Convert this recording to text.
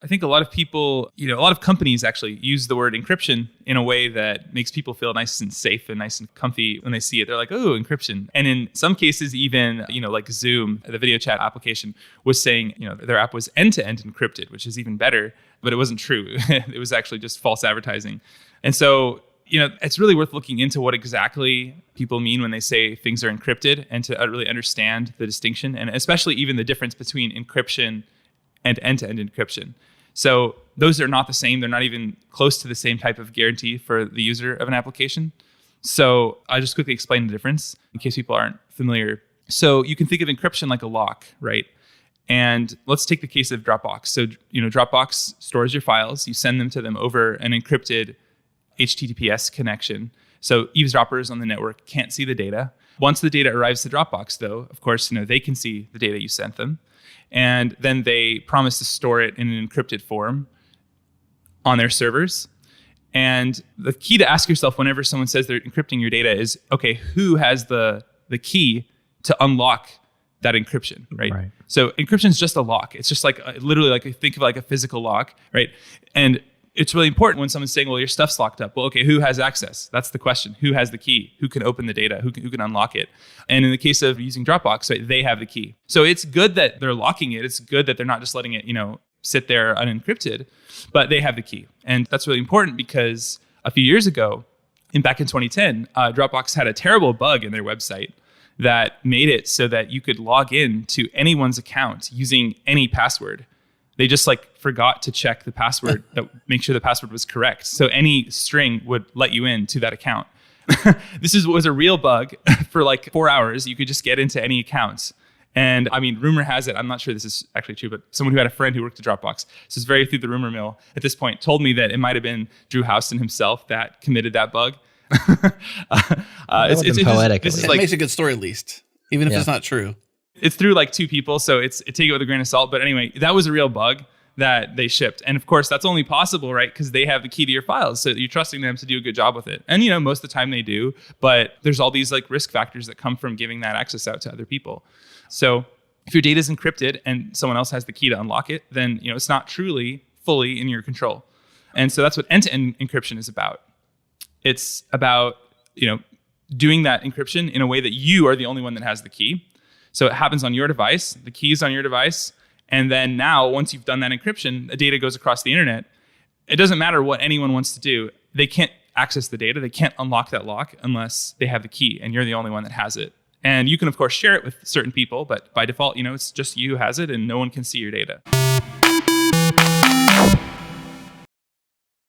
I think a lot of people, a lot of companies actually use the word encryption in a way that makes people feel nice and safe and nice and comfy when they see it. They're like, oh, encryption. And in some cases, even, like Zoom, the video chat application, was saying, their app was end-to-end encrypted, which is even better, but it wasn't true. It was actually just false advertising. And so, it's really worth looking into what exactly people mean when they say things are encrypted and to really understand the distinction, and especially even the difference between encryption and end-to-end encryption. So those are not the same. They're not even close to the same type of guarantee for the user of an application. So I'll just quickly explain the difference in case people aren't familiar. So you can think of encryption like a lock, right? And let's take the case of Dropbox. So, Dropbox stores your files. You send them to them over an encrypted HTTPS connection. So eavesdroppers on the network can't see the data. Once the data arrives to Dropbox, though, of course, they can see the data you sent them. And then they promise to store it in an encrypted form on their servers. And the key to ask yourself whenever someone says they're encrypting your data is, okay, who has the key to unlock that encryption, right? So encryption is just a lock. It's just literally think of a physical lock, right? And it's really important when someone's saying, well, your stuff's locked up. Well, okay, who has access? That's the question. Who has the key? Who can open the data? Who can unlock it? And in the case of using Dropbox, right, they have the key. So it's good that they're locking it. It's good that they're not just letting it, sit there unencrypted, but they have the key. And that's really important because a few years ago, back in 2010, Dropbox had a terrible bug in their website that made it so that you could log in to anyone's account using any password. They just forgot to check the password, make sure the password was correct. So any string would let you in to that account. This was a real bug for 4 hours. You could just get into any accounts. And I mean, rumor has it, I'm not sure this is actually true, but someone who had a friend who worked at Dropbox, this is very through the rumor mill at this point, told me that it might have been Drew Houston himself that committed that bug. It's poetic. It makes a good story, at least, even if it's not true. It's through 2 people, so take it with a grain of salt. But anyway, that was a real bug that they shipped. And of course, that's only possible, right? Because they have the key to your files. So you're trusting them to do a good job with it. And, most of the time they do. But there's all these risk factors that come from giving that access out to other people. So if your data is encrypted and someone else has the key to unlock it, then, it's not truly fully in your control. And so that's what end-to-end encryption is about. It's about, doing that encryption in a way that you are the only one that has the key. So it happens on your device, the key is on your device, and then now, once you've done that encryption, the data goes across the internet. It doesn't matter what anyone wants to do. They can't access the data. They can't unlock that lock unless they have the key, and you're the only one that has it. And you can, of course, share it with certain people, but by default, it's just you who has it, and no one can see your data.